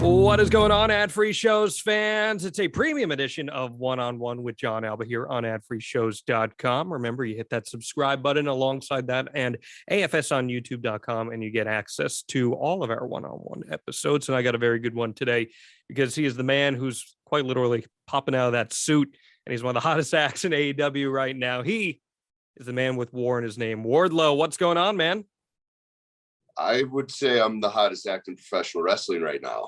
What is going on, Ad-Free Shows fans? It's a premium edition of One-on-One with John Alba here on adfreeshows.com. Remember, you hit that subscribe button alongside that and AFS on YouTube.com, and you get access to all of our one-on-one episodes. And I got a very good one today because he is the man who's quite literally popping out of that suit, and he's one of the hottest acts in AEW right now. He is the man with War in his name. Wardlow, what's going on, man? I would say I'm the hottest act in professional wrestling right now.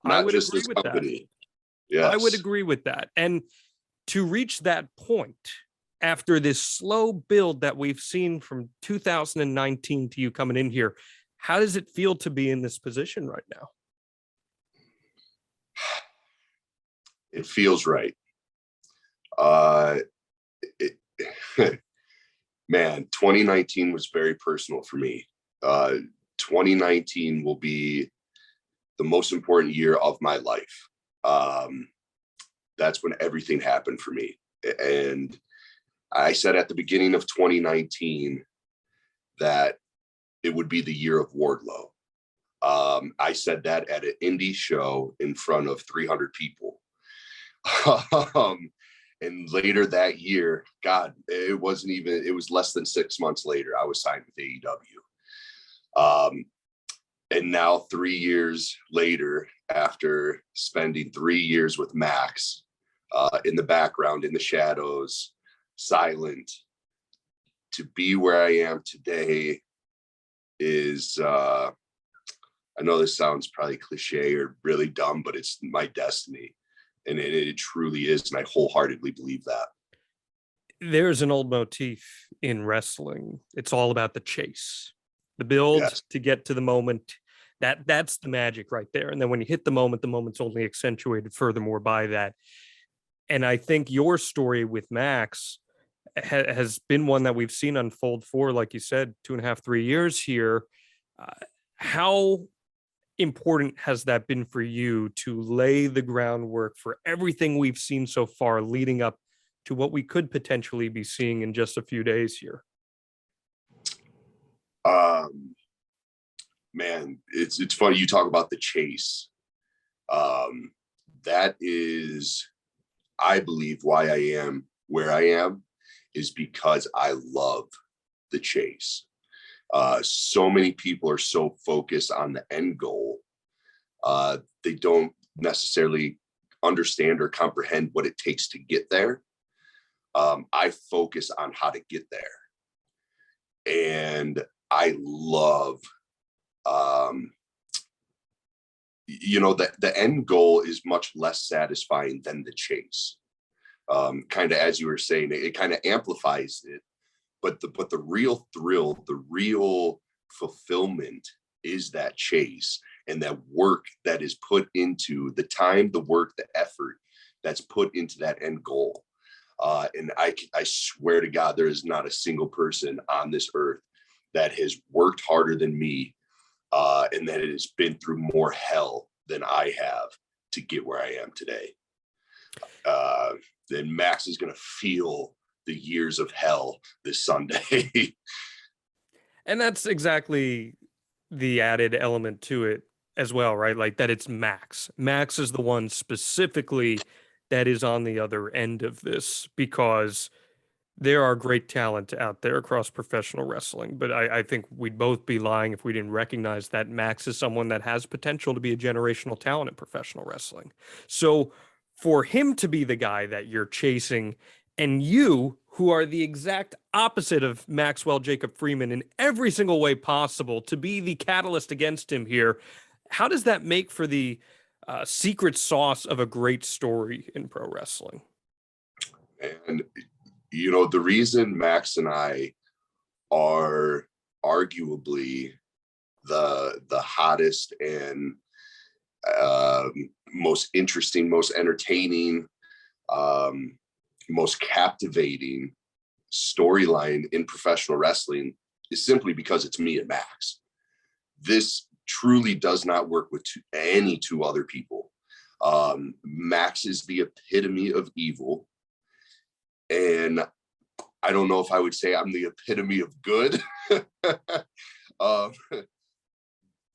I would agree with that. Yes. I would agree with that. And to reach that point after this slow build that we've seen from 2019 to you coming in here, how does it feel to be in this position right now? It feels right. Man, 2019 was very personal for me. 2019 will be the most important year of my life. That's when everything happened for me. And I said at the beginning of 2019 that it would be the year of Wardlow. I said that at an indie show in front of 300 people. And later that year, God, it was less than 6 months later, I was signed with AEW. And now 3 years later, after spending 3 years with Max, in the background, in the shadows, silent, to be where I am today is, I know this sounds probably cliche or really dumb, but it's my destiny. And it truly is. And I wholeheartedly believe that. There's an old motif in wrestling. It's all about the chase. The build to get to the moment, that's the magic right there. And then when you hit the moment, the moment's only accentuated furthermore by that. And I think your story with Max has been one that we've seen unfold for, like you said, 2.5, 3 years here. How important has that been for you to lay the groundwork for everything we've seen so far leading up to what we could potentially be seeing in just a few days here? Man, it's funny you talk about the chase. That is, I believe, why I am where I am, is because I love the chase. So many people are so focused on the end goal. They don't necessarily understand or comprehend what it takes to get there. I focus on how to get there. And I love, the end goal is much less satisfying than the chase. Kind of, as you were saying, it kind of amplifies it, but the real thrill, the real fulfillment is that chase and that work that is put into the time, the work, the effort that's put into that end goal. And I swear to God, there is not a single person on this earth that has worked harder than me, and that it has been through more hell than I have to get where I am today. Then Max is going to feel the years of hell this Sunday. And that's exactly the added element to it as well, right? Like that it's Max. Max is the one specifically that is on the other end of this, because there are great talent out there across professional wrestling, but I think we'd both be lying if we didn't recognize that Max is someone that has potential to be a generational talent in professional wrestling. So for him to be the guy that you're chasing, and you, who are the exact opposite of Maxwell Jacob Freeman in every single way possible, to be the catalyst against him here, how does that make for the secret sauce of a great story in pro wrestling? And the reason Max and I are arguably the hottest and most interesting, most entertaining, most captivating storyline in professional wrestling is simply because it's me and Max. This truly does not work with any two other people. Max is the epitome of evil. And I don't know if I would say I'm the epitome of good,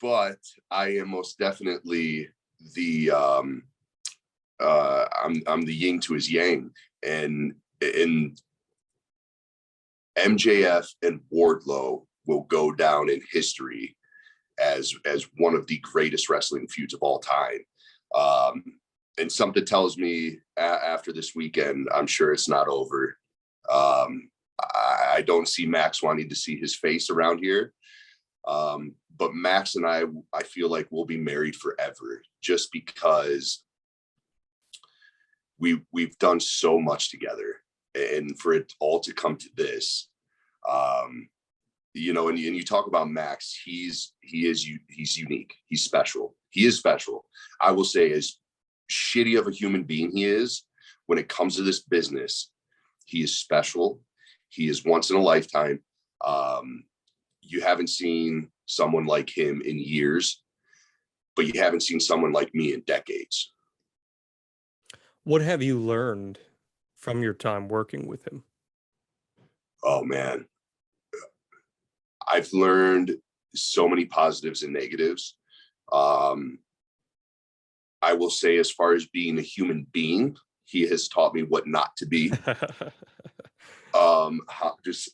but I am most definitely the I'm the yin to his yang, and MJF and Wardlow will go down in history as one of the greatest wrestling feuds of all time. And something tells me after this weekend, I'm sure it's not over. I don't see Max wanting to see his face around here. But Max and I feel like we'll be married forever, just because we've done so much together, and for it all to come to this, you know, and you talk about Max, he's unique. He's special. He is special. I will say, as shitty of a human being he is, when it comes to this business, he is special. He is once in a lifetime. You haven't seen someone like him in years, but you haven't seen someone like me in decades. What have you learned from your time working with him? Oh man, I've learned so many positives and negatives. I will say, as far as being a human being, he has taught me what not to be. Just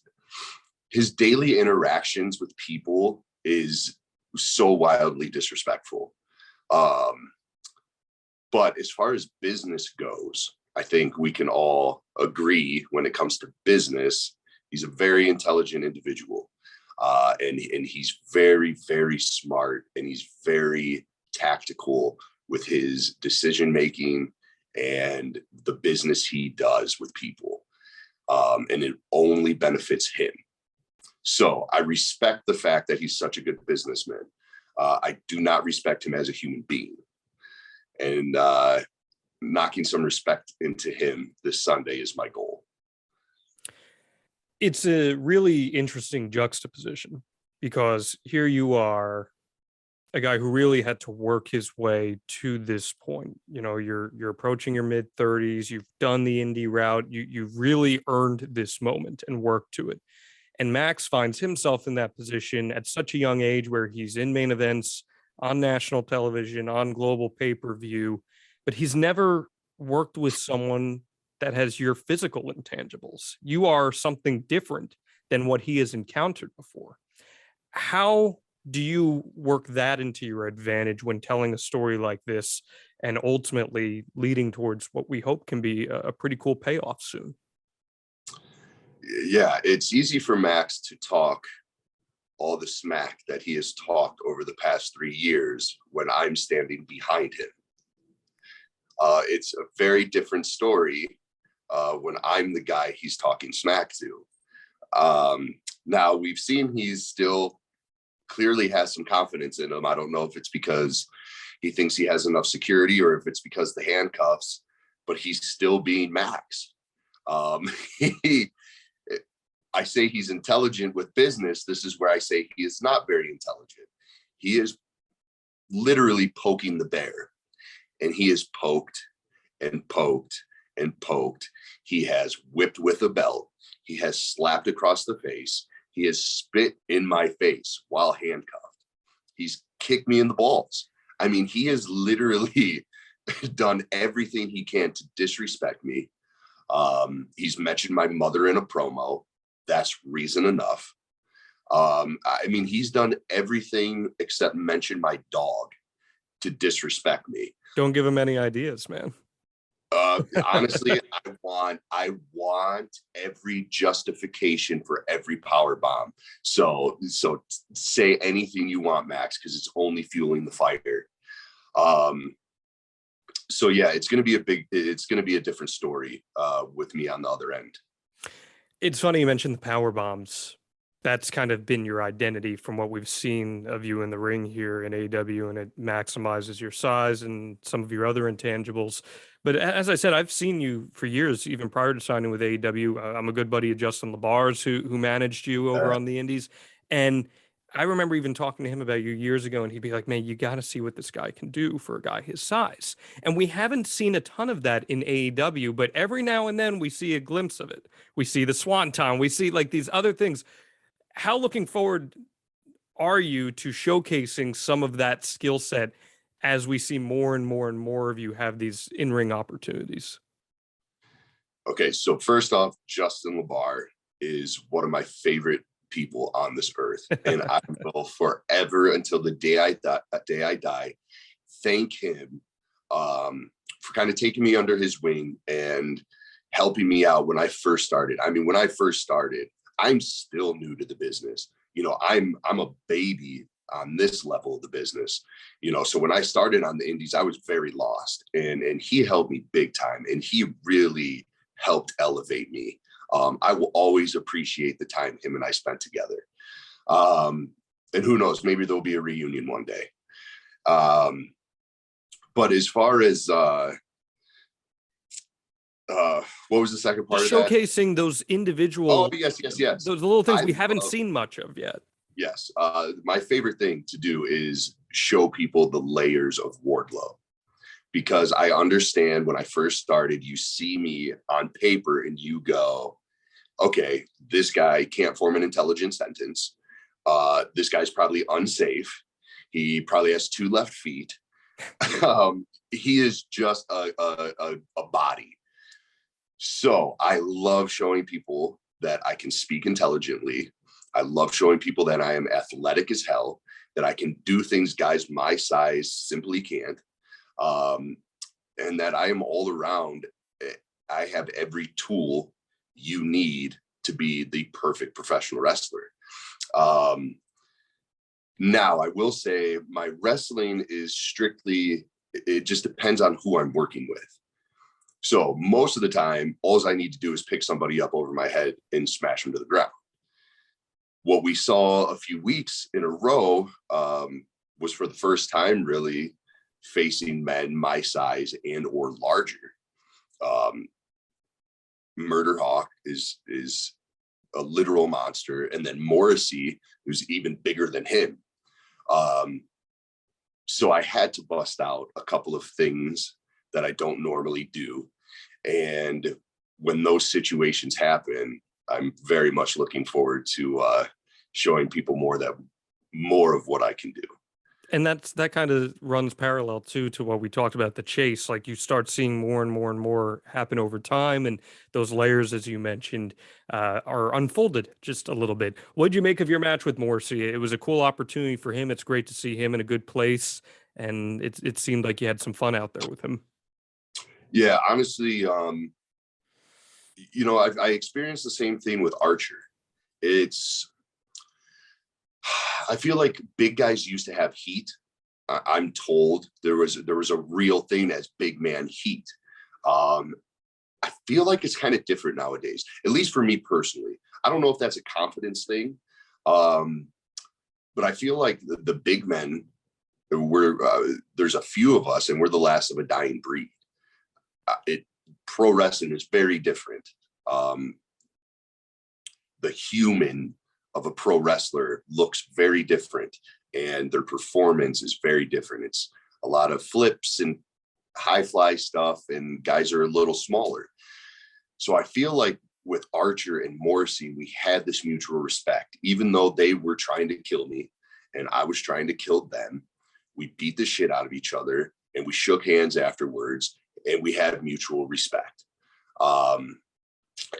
his daily interactions with people is so wildly disrespectful. But as far as business goes, I think we can all agree when it comes to business, he's a very intelligent individual. And he's very, very smart, and he's very tactical with his decision making and the business he does with people. And it only benefits him. So I respect the fact that he's such a good businessman. I do not respect him as a human being. And knocking some respect into him this Sunday is my goal. It's a really interesting juxtaposition, because here you are, a guy who really had to work his way to this point. You know, you're approaching your mid 30s, you've done the indie route, you've really earned this moment and worked to it. And Max finds himself in that position at such a young age, where he's in main events on national television, on global pay-per-view, but he's never worked with someone that has your physical intangibles. You are something different than what he has encountered before. How do you work that into your advantage when telling a story like this, and ultimately leading towards what we hope can be a pretty cool payoff soon? Yeah, it's easy for Max to talk all the smack that he has talked over the past 3 years when I'm standing behind him. It's a very different story when I'm the guy he's talking smack to. Now, we've seen he's still clearly has some confidence in him. I don't know if it's because he thinks he has enough security, or if it's because the handcuffs, but he's still being Max. He, I say he's intelligent with business. This is where I say he is not very intelligent. He is literally poking the bear, and he is poked and poked and poked. He has whipped with a belt. He has slapped across the face. He has spit in my face while handcuffed. He's kicked me in the balls. I mean, he has literally done everything he can to disrespect me. He's mentioned my mother in a promo. That's reason enough. I mean, he's done everything except mention my dog to disrespect me. Don't give him any ideas, man. Honestly, I want every justification for every power bomb. So say anything you want, Max, because it's only fueling the fire. So yeah, it's going to be a different story with me on the other end. It's funny you mentioned the power bombs. That's kind of been your identity from what we've seen of you in the ring here in AEW, and it maximizes your size and some of your other intangibles. But as I said, I've seen you for years, even prior to signing with AEW. I'm a good buddy of Justin LaBars, who managed you over on the Indies, and I remember even talking to him about you years ago, and he'd be like, "Man, you got to see what this guy can do for a guy his size." And we haven't seen a ton of that in AEW, but every now and then we see a glimpse of it. We see the Swanton, we see like these other things. How looking forward are you to showcasing some of that skill set as we see more and more and more of you have these in-ring opportunities? Okay, so first off, Justin LeBar is one of my favorite people on this earth, and I will forever, until the day I die, thank him for kind of taking me under his wing and helping me out when I first started. I mean, when I first started, I'm still new to the business. You know, I'm a baby on this level of the business. You know, so when I started on the indies, I was very lost, and he helped me big time, and he really helped elevate me. I will always appreciate the time him and I spent together. And who knows, maybe there'll be a reunion one day. But as far as what was the second part Just of that? showcasing those Oh, individual, yes. those little things I we haven't love, seen much of yet. yes. My favorite thing to do is show people the layers of Wardlow, because I understand when I first started, you see me on paper and you go, okay, this guy can't form an intelligent sentence. This guy's probably unsafe. He probably has two left feet. He is just a body. So I love showing people that I can speak intelligently. I love showing people that I am athletic as hell, that I can do things guys my size simply can't. And that I am all around. I have every tool you need to be the perfect professional wrestler. Now, I will say my wrestling is strictly, it just depends on who I'm working with. So most of the time, all I need to do is pick somebody up over my head and smash them to the ground. What we saw a few weeks in a row was for the first time really facing men my size and or larger. Murder Hawk is a literal monster, and then Morrissey, who's even bigger than him. So I had to bust out a couple of things that I don't normally do. And when those situations happen, I'm very much looking forward to showing people more of what I can do. And that kind of runs parallel too to what we talked about, the chase. Like you start seeing more and more and more happen over time, and those layers, as you mentioned, are unfolded just a little bit. What'd you make of your match with Morrissey? It was a cool opportunity for him. It's great to see him in a good place, and it seemed like you had some fun out there with him. Yeah, honestly, I experienced the same thing with Archer. It's I feel like big guys used to have heat. I'm told there was a real thing as big man heat. I feel like it's kind of different nowadays, at least for me personally. I don't know if that's a confidence thing, but I feel like the big men, there's a few of us, and we're the last of a dying breed. Pro wrestling is very different. The human of a pro wrestler looks very different, and their performance is very different. It's a lot of flips and high fly stuff, and guys are a little smaller. So I feel like with Archer and Morrissey, we had this mutual respect, even though they were trying to kill me and I was trying to kill them. We beat the shit out of each other, and we shook hands afterwards, and we had mutual respect.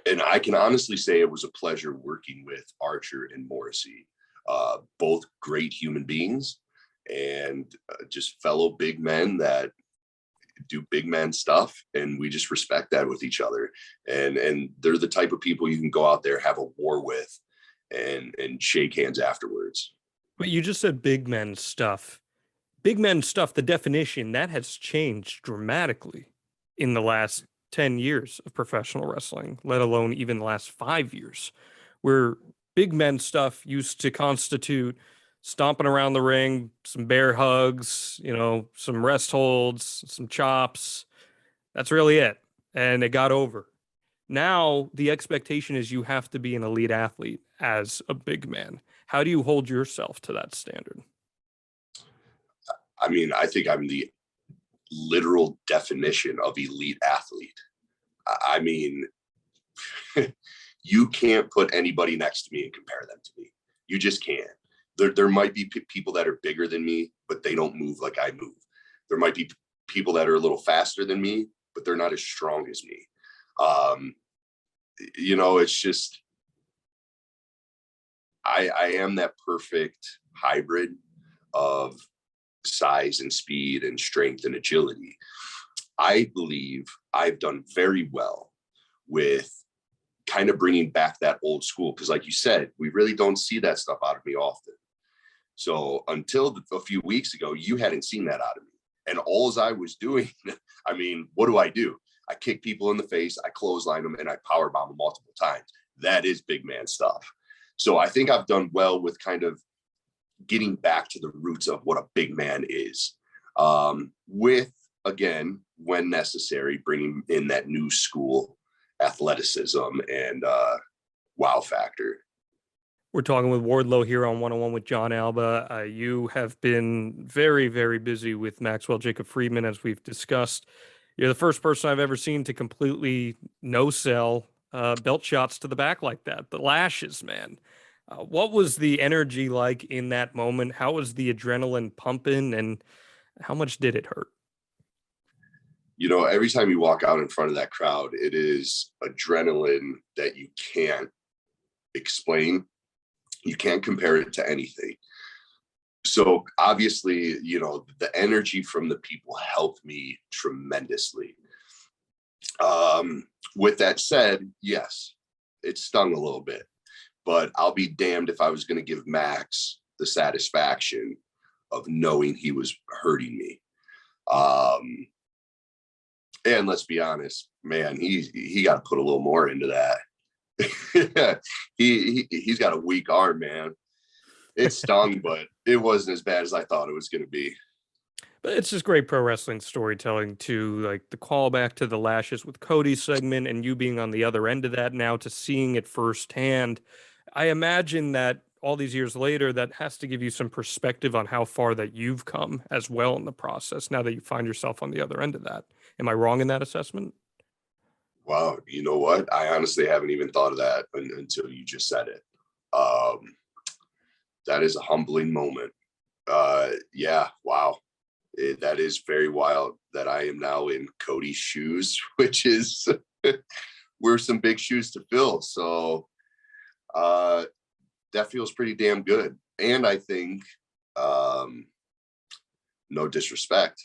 And I can honestly say it was a pleasure working with Archer and Morrissey, both great human beings and just fellow big men that do big man stuff, and we just respect that with each other. And they're the type of people you can go out there, have a war with, and shake hands afterwards. But you just said big men stuff. Big men stuff, the definition, that has changed dramatically in the last 10 years of professional wrestling, let alone even the last 5 years, where big men stuff used to constitute stomping around the ring, some bear hugs, some rest holds, some chops. That's really it. And it got over. Now the expectation is you have to be an elite athlete as a big man. How do you hold yourself to that standard? I mean, I think I'm the literal definition of elite athlete. I mean, you can't put anybody next to me and compare them to me. You just can't. There might be people that are bigger than me, but they don't move like I move. There might be people that are a little faster than me, but they're not as strong as me. It's just, I am that perfect hybrid of size and speed and strength and agility. I believe I've done very well with kind of bringing back that old school, because like you said, we really don't see that stuff out of me often. So until a few weeks ago, you hadn't seen that out of me. And all I was doing, I mean, what do? I kick people in the face, I clothesline them, and I powerbomb them multiple times. That is big man stuff. So I think I've done well with kind of getting back to the roots of what a big man is. With, again, when necessary, bringing in that new school athleticism and wow factor. We're talking with Wardlow here on 101 with John Alba. You have been very, very busy with Maxwell Jacob Friedman, as we've discussed. You're the first person I've ever seen to completely no-sell belt shots to the back like that. The lashes, man. What was the energy like in that moment? How was the adrenaline pumping, and how much did it hurt? Every time you walk out in front of that crowd, it is adrenaline that you can't explain. You can't compare it to anything. So obviously, the energy from the people helped me tremendously. With that said, yes, it stung a little bit, but I'll be damned if I was going to give Max the satisfaction of knowing he was hurting me. And let's be honest, man, he got to put a little more into that. He's got a weak arm, man. It stung, but it wasn't as bad as I thought it was going to be. But it's just great pro wrestling storytelling too, like the callback to the lashes with Cody's segment and you being on the other end of that now to seeing it firsthand. I imagine that all these years later, that has to give you some perspective on how far that you've come as well in the process now that you find yourself on the other end of that. Am I wrong in that assessment? Wow, you know what? I honestly haven't even thought of that until you just said it. That is a humbling moment. Yeah, wow. That is very wild that I am now in Cody's shoes, which is we're some big shoes to fill. So that feels pretty damn good. And I think, no disrespect,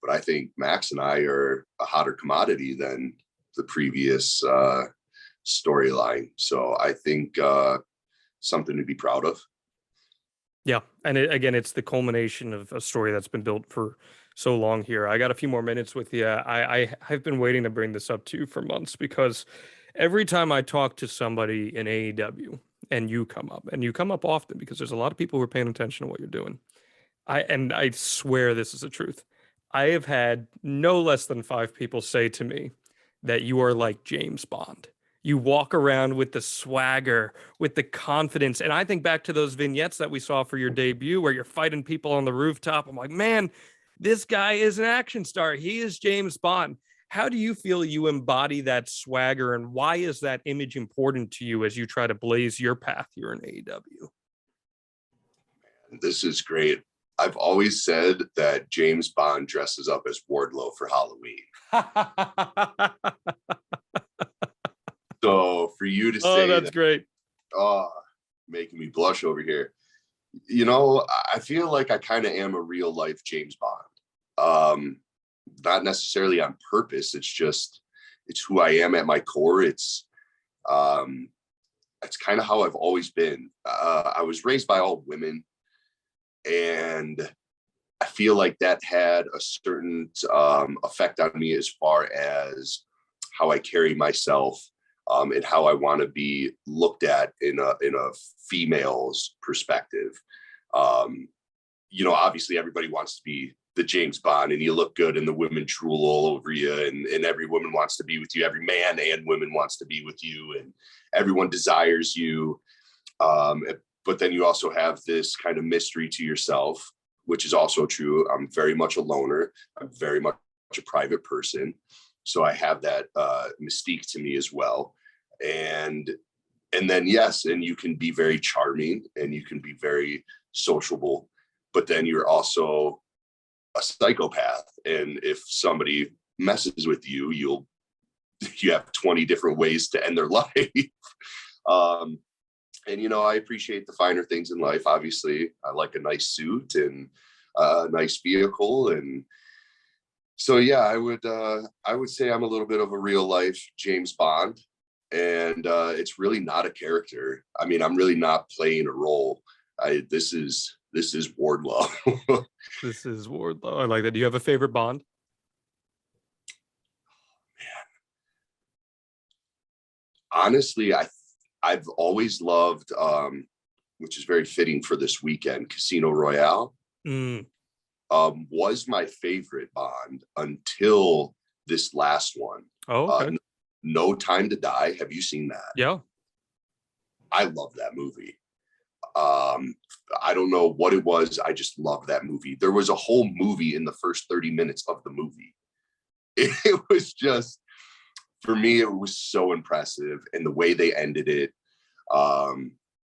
but I think Max and I are a hotter commodity than the previous storyline. So I think something to be proud of. Yeah, and again, it's the culmination of a story that's been built for so long here. I got a few more minutes with you. I've been waiting to bring this up to you for months because every time I talk to somebody in AEW and you come up often because there's a lot of people who are paying attention to what you're doing. I swear this is the truth. I have had no less than 5 people say to me that you are like James Bond. You walk around with the swagger, with the confidence. And I think back to those vignettes that we saw for your debut where you're fighting people on the rooftop. I'm like, man, this guy is an action star. He is James Bond. How do you feel you embody that swagger, and why is that image important to you as you try to blaze your path here in AEW? This is great. I've always said that James Bond dresses up as Wardlow for Halloween. So for you to say that's that, great. oh, making me blush over here. I feel like I kind of am a real life James Bond. Not necessarily on purpose. It's who I am at my core. It's kind of how I've always been. I was raised by all women, and I feel like that had a certain effect on me as far as how I carry myself, and how I want to be looked at in a female's perspective. Obviously everybody wants to be the James Bond and you look good and the women drool all over you, and every woman wants to be with you. Every man and woman wants to be with you, and everyone desires you. But then you also have this kind of mystery to yourself, which is also true. I'm very much a loner. I'm very much a private person. So I have that mystique to me as well. And then, yes, and you can be very charming and you can be very sociable, but then you're also a psychopath, and if somebody messes with you, you have 20 different ways to end their life. And I appreciate the finer things in life. Obviously, I like a nice suit and a nice vehicle, and so yeah, I would say I'm a little bit of a real life James Bond, and it's really not a character. I mean, I'm really not playing a role. This is Wardlow. This is Wardlow. I like that. Do you have a favorite Bond? Honestly, I've always loved, which is very fitting for this weekend, Casino Royale. Was my favorite Bond until this last one. Oh, okay. No Time to Die. Have you seen that? Yeah. I love that movie. I don't know what it was. I just love that movie. There was a whole movie in the first 30 minutes of the movie. It was just, for me, it was so impressive. And the way they ended it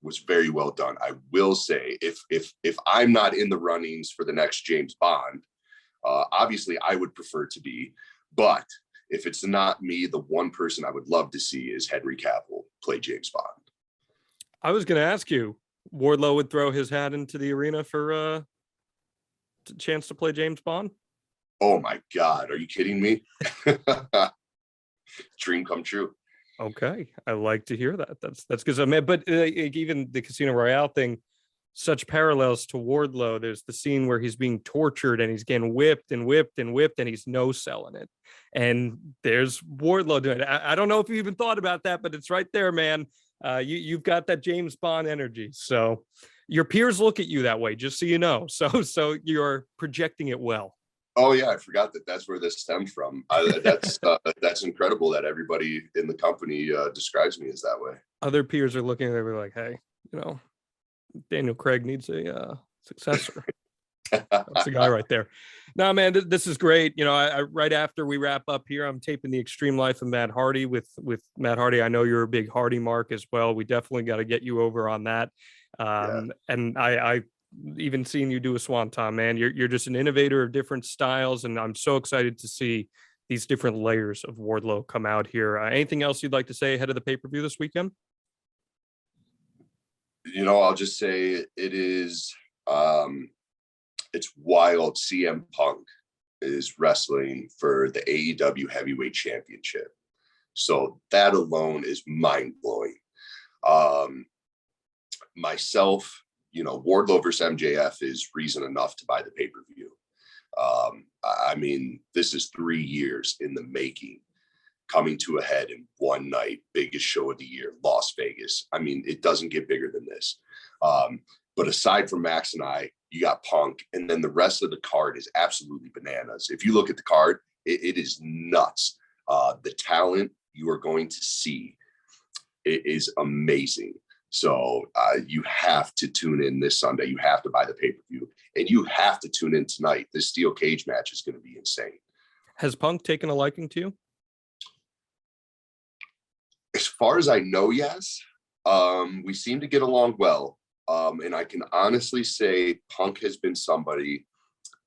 was very well done. I will say, if I'm not in the runnings for the next James Bond, obviously I would prefer to be, but if it's not me, the one person I would love to see is Henry Cavill play James Bond. I was going to ask you, Wardlow would throw his hat into the arena for a chance to play James Bond? Oh my God, are you kidding me? Dream come true. Okay, I like to hear that. That's good. Man, but even the Casino Royale thing, such parallels to Wardlow. There's the scene where he's being tortured and he's getting whipped and whipped and whipped, and he's no selling it. And there's Wardlow doing it. I don't know if you even thought about that, but it's right there, man. You've got that James Bond energy. So your peers look at you that way, just so you know. So you're projecting it well. Oh yeah, I forgot that's where this stemmed from. That's incredible that everybody in the company describes me as that way. Other peers are looking at it like, hey, Daniel Craig needs a successor. That's the guy right there. No, man, this is great. I right after we wrap up here, I'm taping the Extreme Life of Matt Hardy with Matt Hardy. I know you're a big Hardy mark as well. We definitely got to get you over on that. And I even seeing you do a swanton, man, you're just an innovator of different styles, and I'm so excited to see these different layers of Wardlow come out here. Anything else you'd like to say ahead of the pay-per-view this weekend? I'll just say it is it's wild. CM Punk is wrestling for the AEW Heavyweight Championship, so that alone is mind-blowing. Myself, Wardlow versus MJF is reason enough to buy the pay-per-view. I mean, this is 3 years in the making, coming to a head in one night, biggest show of the year, Las Vegas. I mean, it doesn't get bigger than this. But aside from Max and I, you got Punk, and then the rest of the card is absolutely bananas. If you look at the card, it is nuts. The talent you are going to see, it is amazing. So you have to tune in this Sunday. You have to buy the pay-per-view, and you have to tune in tonight. This steel cage match is going to be insane. Has Punk taken a liking to you? As far as I know, yes. We seem to get along well. And I can honestly say Punk has been somebody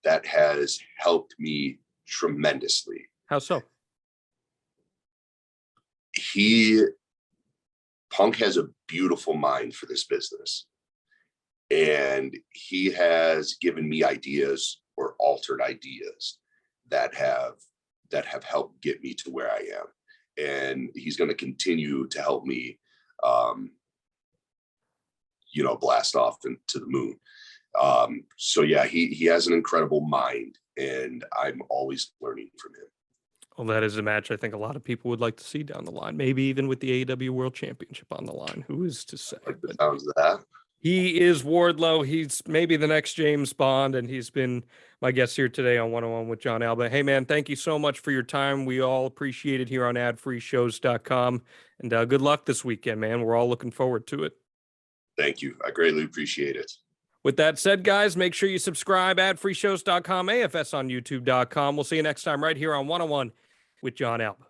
that has helped me tremendously. How so? Punk has a beautiful mind for this business, and he has given me ideas or altered ideas that have helped get me to where I am, and he's going to continue to help me blast off into the moon. So yeah, he has an incredible mind, and I'm always learning from him. Well, that is a match I think a lot of people would like to see down the line, maybe even with the AEW World Championship on the line. Who is to say? Like the sounds of that. He is Wardlow. He's maybe the next James Bond, and he's been my guest here today on 101 with John Alba. Hey, man, thank you so much for your time. We all appreciate it here on adfreeshows.com, and good luck this weekend, man. We're all looking forward to it. Thank you. I greatly appreciate it. With that said, guys, make sure you subscribe, adfreeshows.com, AFS on youtube.com. We'll see you next time right here on 101 with John Alba.